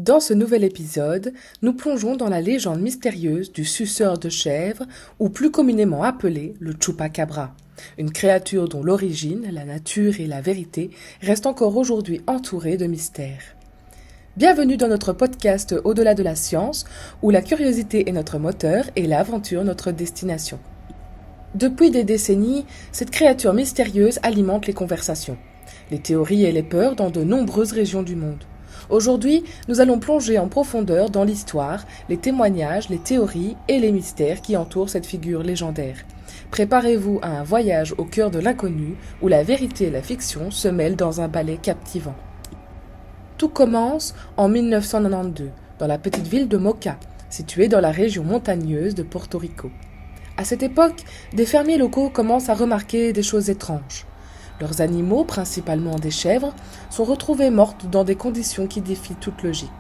Dans ce nouvel épisode, nous plongeons dans la légende mystérieuse du suceur de chèvre, ou plus communément appelé le Chupacabra, une créature dont l'origine, la nature et la vérité restent encore aujourd'hui entourées de mystères. Bienvenue dans notre podcast Au-delà de la science, où la curiosité est notre moteur et l'aventure notre destination. Depuis des décennies, cette créature mystérieuse alimente les conversations, les théories et les peurs dans de nombreuses régions du monde. Aujourd'hui, nous allons plonger en profondeur dans l'histoire, les témoignages, les théories et les mystères qui entourent cette figure légendaire. Préparez-vous à un voyage au cœur de l'inconnu, où la vérité et la fiction se mêlent dans un ballet captivant. Tout commence en 1992, dans la petite ville de Moca, située dans la région montagneuse de Porto Rico. À cette époque, des fermiers locaux commencent à remarquer des choses étranges. Leurs animaux, principalement des chèvres, sont retrouvés mortes dans des conditions qui défient toute logique.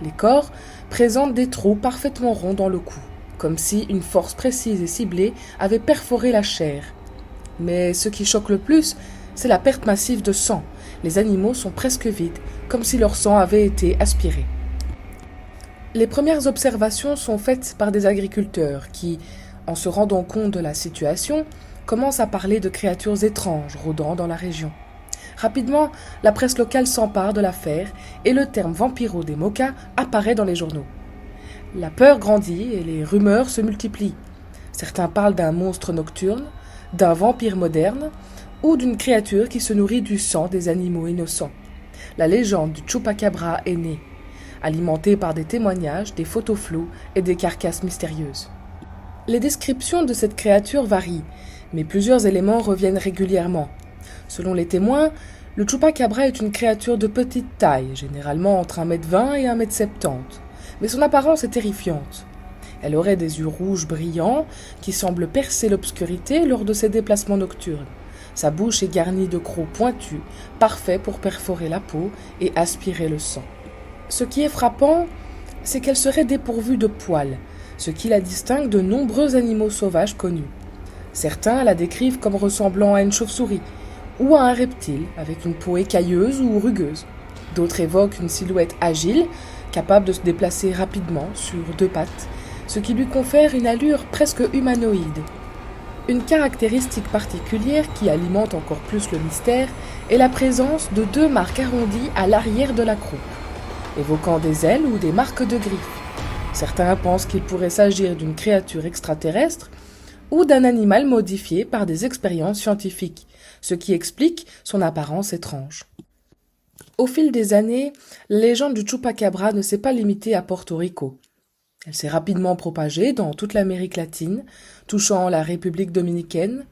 Les corps présentent des trous parfaitement ronds dans le cou, comme si une force précise et ciblée avait perforé la chair. Mais ce qui choque le plus, c'est la perte massive de sang. Les animaux sont presque vides, comme si leur sang avait été aspiré. Les premières observations sont faites par des agriculteurs qui, en se rendant compte de la situation, commence à parler de créatures étranges rôdant dans la région. Rapidement, la presse locale s'empare de l'affaire et le terme vampiro des Moca apparaît dans les journaux. La peur grandit et les rumeurs se multiplient. Certains parlent d'un monstre nocturne, d'un vampire moderne ou d'une créature qui se nourrit du sang des animaux innocents. La légende du Chupacabra est née, alimentée par des témoignages, des photos floues et des carcasses mystérieuses. Les descriptions de cette créature varient, mais plusieurs éléments reviennent régulièrement. Selon les témoins, le Chupacabra est une créature de petite taille, généralement entre 1,20 m et 1,70 m, mais son apparence est terrifiante. Elle aurait des yeux rouges brillants qui semblent percer l'obscurité lors de ses déplacements nocturnes. Sa bouche est garnie de crocs pointus, parfaits pour perforer la peau et aspirer le sang. Ce qui est frappant, c'est qu'elle serait dépourvue de poils, ce qui la distingue de nombreux animaux sauvages connus. Certains la décrivent comme ressemblant à une chauve-souris ou à un reptile avec une peau écailleuse ou rugueuse. D'autres évoquent une silhouette agile, capable de se déplacer rapidement sur deux pattes, ce qui lui confère une allure presque humanoïde. Une caractéristique particulière qui alimente encore plus le mystère est la présence de deux marques arrondies à l'arrière de la croupe, évoquant des ailes ou des marques de griffes. Certains pensent qu'il pourrait s'agir d'une créature extraterrestre ou d'un animal modifié par des expériences scientifiques, ce qui explique son apparence étrange. Au fil des années, la légende du Chupacabra ne s'est pas limitée à Porto Rico. Elle s'est rapidement propagée dans toute l'Amérique latine, touchant la République dominicaine,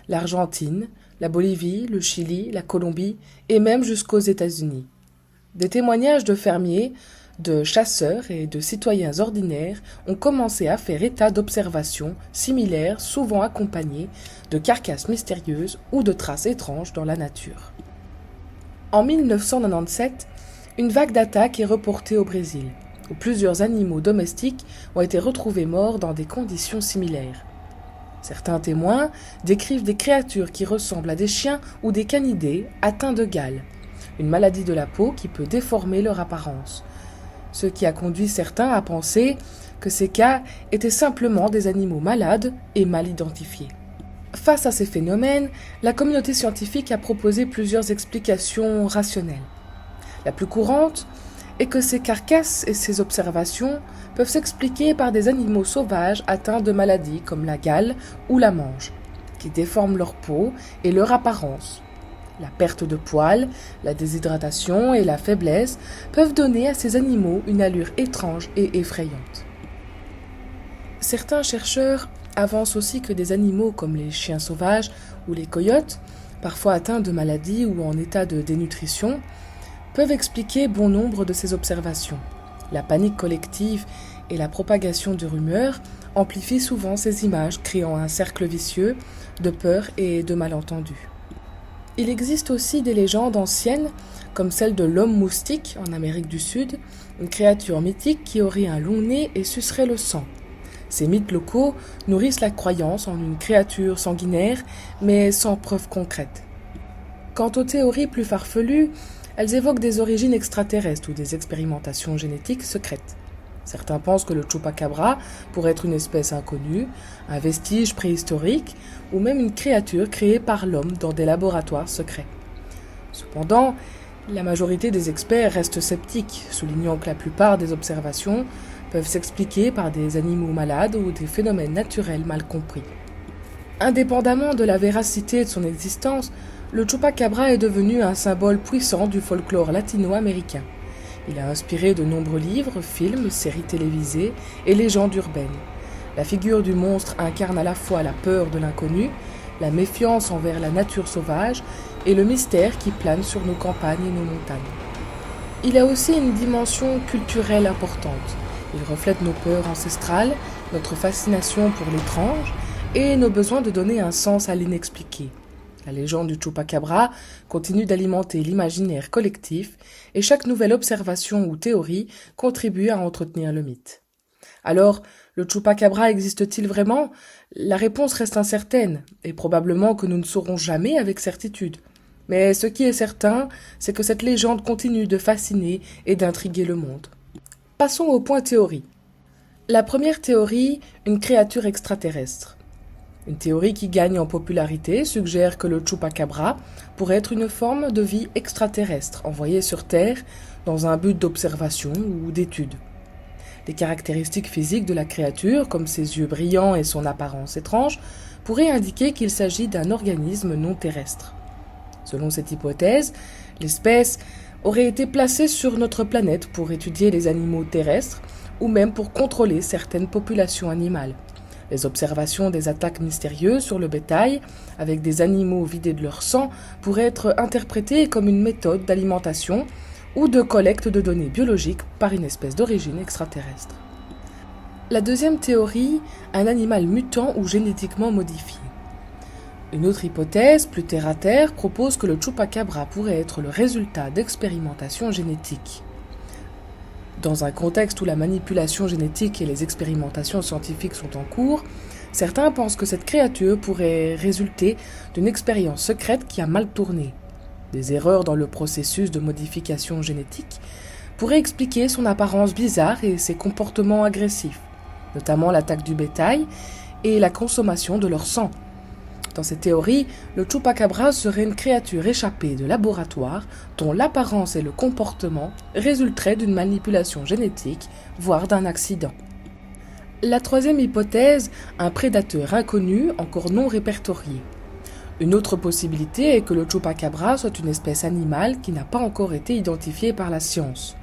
l'Argentine, la Bolivie, le Chili, la Colombie et même jusqu'aux États-Unis. Des témoignages de fermiers, de chasseurs et de citoyens ordinaires ont commencé à faire état d'observations similaires, souvent accompagnées de carcasses mystérieuses ou de traces étranges dans la nature. En 1997, une vague d'attaques est reportée au Brésil, où plusieurs animaux domestiques ont été retrouvés morts dans des conditions similaires. Certains témoins décrivent des créatures qui ressemblent à des chiens ou des canidés atteints de gale, une maladie de la peau qui peut déformer leur apparence, ce qui a conduit certains à penser que ces cas étaient simplement des animaux malades et mal identifiés. Face à ces phénomènes, la communauté scientifique a proposé plusieurs explications rationnelles. La plus courante est que ces carcasses et ces observations peuvent s'expliquer par des animaux sauvages atteints de maladies comme la gale ou la mange, qui déforment leur peau et leur apparence. La perte de poils, la déshydratation et la faiblesse peuvent donner à ces animaux une allure étrange et effrayante. Certains chercheurs avancent aussi que des animaux comme les chiens sauvages ou les coyotes, parfois atteints de maladies ou en état de dénutrition, peuvent expliquer bon nombre de ces observations. La panique collective et la propagation de rumeurs amplifient souvent ces images, créant un cercle vicieux de peur et de malentendus. Il existe aussi des légendes anciennes, comme celle de l'homme moustique en Amérique du Sud, une créature mythique qui aurait un long nez et sucerait le sang. Ces mythes locaux nourrissent la croyance en une créature sanguinaire, mais sans preuve concrète. Quant aux théories plus farfelues, Elles évoquent des origines extraterrestres ou des expérimentations génétiques secrètes. Certains pensent que le chupacabra pourrait être une espèce inconnue, un vestige préhistorique ou même une créature créée par l'homme dans des laboratoires secrets. Cependant, la majorité des experts restent sceptiques, soulignant que la plupart des observations peuvent s'expliquer par des animaux malades ou des phénomènes naturels mal compris. Indépendamment de la véracité de son existence, le chupacabra est devenu un symbole puissant du folklore latino-américain. Il a inspiré de nombreux livres, films, séries télévisées et légendes urbaines. La figure du monstre incarne à la fois la peur de l'inconnu, la méfiance envers la nature sauvage et le mystère qui plane sur nos campagnes et nos montagnes. Il a aussi une dimension culturelle importante. Il reflète nos peurs ancestrales, notre fascination pour l'étrange et nos besoins de donner un sens à l'inexpliqué. La légende du chupacabra continue d'alimenter l'imaginaire collectif et chaque nouvelle observation ou théorie contribue à entretenir le mythe. Alors, le chupacabra existe-t-il vraiment ? La réponse reste incertaine et probablement que nous ne saurons jamais avec certitude. Mais ce qui est certain, c'est que cette légende continue de fasciner et d'intriguer le monde. Passons au point théorie. La première théorie, une créature extraterrestre. Une théorie qui gagne en popularité suggère que le chupacabra pourrait être une forme de vie extraterrestre envoyée sur Terre dans un but d'observation ou d'étude. Les caractéristiques physiques de la créature, comme ses yeux brillants et son apparence étrange, pourraient indiquer qu'il s'agit d'un organisme non terrestre. Selon cette hypothèse, l'espèce aurait été placée sur notre planète pour étudier les animaux terrestres ou même pour contrôler certaines populations animales. Les observations des attaques mystérieuses sur le bétail, avec des animaux vidés de leur sang, pourraient être interprétées comme une méthode d'alimentation ou de collecte de données biologiques par une espèce d'origine extraterrestre. La deuxième théorie, un animal mutant ou génétiquement modifié. Une autre hypothèse, plus terre-à-terre, propose que le chupacabra pourrait être le résultat d'expérimentations génétiques. Dans un contexte où la manipulation génétique et les expérimentations scientifiques sont en cours, certains pensent que cette créature pourrait résulter d'une expérience secrète qui a mal tourné. Des erreurs dans le processus de modification génétique pourraient expliquer son apparence bizarre et ses comportements agressifs, notamment l'attaque du bétail et la consommation de leur sang. Dans cette théorie, le chupacabra serait une créature échappée de laboratoire dont l'apparence et le comportement résulteraient d'une manipulation génétique, voire d'un accident. La troisième hypothèse, un prédateur inconnu encore non répertorié. Une autre possibilité est que le chupacabra soit une espèce animale qui n'a pas encore été identifiée par la science.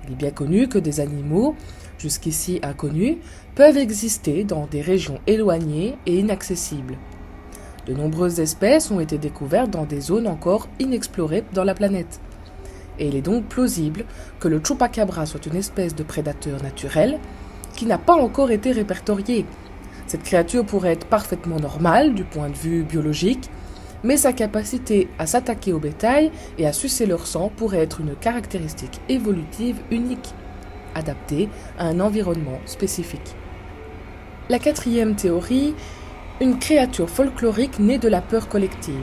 Il est bien connu que des animaux, jusqu'ici inconnus, peuvent exister dans des régions éloignées et inaccessibles. De nombreuses espèces ont été découvertes dans des zones encore inexplorées dans la planète. Et il est donc plausible que le chupacabra soit une espèce de prédateur naturel qui n'a pas encore été répertorié. Cette créature pourrait être parfaitement normale du point de vue biologique, mais sa capacité à s'attaquer au bétail et à sucer leur sang pourrait être une caractéristique évolutive unique, adaptée à un environnement spécifique. La quatrième théorie, une créature folklorique née de la peur collective.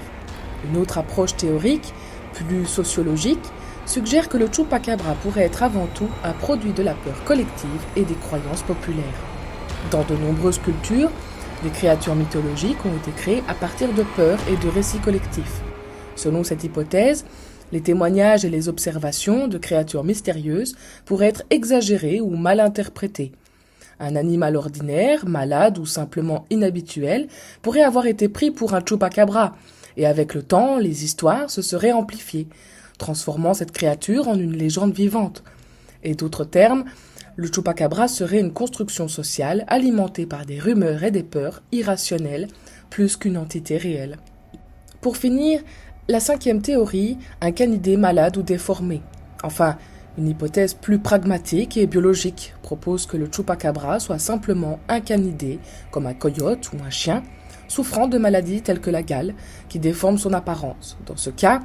Une autre approche théorique, plus sociologique, suggère que le chupacabra pourrait être avant tout un produit de la peur collective et des croyances populaires. Dans de nombreuses cultures, les créatures mythologiques ont été créées à partir de peurs et de récits collectifs. Selon cette hypothèse, les témoignages et les observations de créatures mystérieuses pourraient être exagérés ou mal interprétés. Un animal ordinaire, malade ou simplement inhabituel pourrait avoir été pris pour un chupacabra, et avec le temps, les histoires se seraient amplifiées, transformant cette créature en une légende vivante. Et d'autres termes, le chupacabra serait une construction sociale alimentée par des rumeurs et des peurs irrationnelles, plus qu'une entité réelle. Pour finir, la cinquième théorie, un canidé malade ou déformé. Enfin, une hypothèse plus pragmatique et biologique propose que le chupacabra soit simplement un canidé, comme un coyote ou un chien, souffrant de maladies telles que la gale, qui déforme son apparence. Dans ce cas,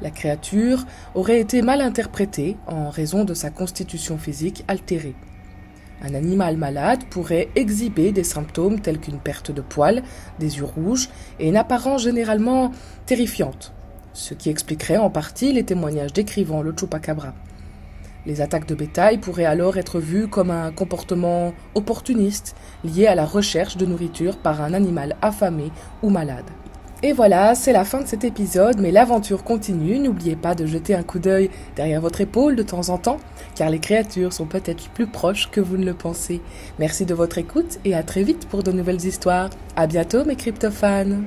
la créature aurait été mal interprétée en raison de sa constitution physique altérée. Un animal malade pourrait exhiber des symptômes tels qu'une perte de poils, des yeux rouges et une apparence généralement terrifiante. ce qui expliquerait en partie les témoignages décrivant le chupacabra. Les attaques de bétail pourraient alors être vues comme un comportement opportuniste lié à la recherche de nourriture par un animal affamé ou malade. Et voilà, c'est la fin de cet épisode, mais l'aventure continue. N'oubliez pas de jeter un coup d'œil derrière votre épaule de temps en temps, car les créatures sont peut-être plus proches que vous ne le pensez. Merci de votre écoute et à très vite pour de nouvelles histoires. À bientôt mes cryptofans.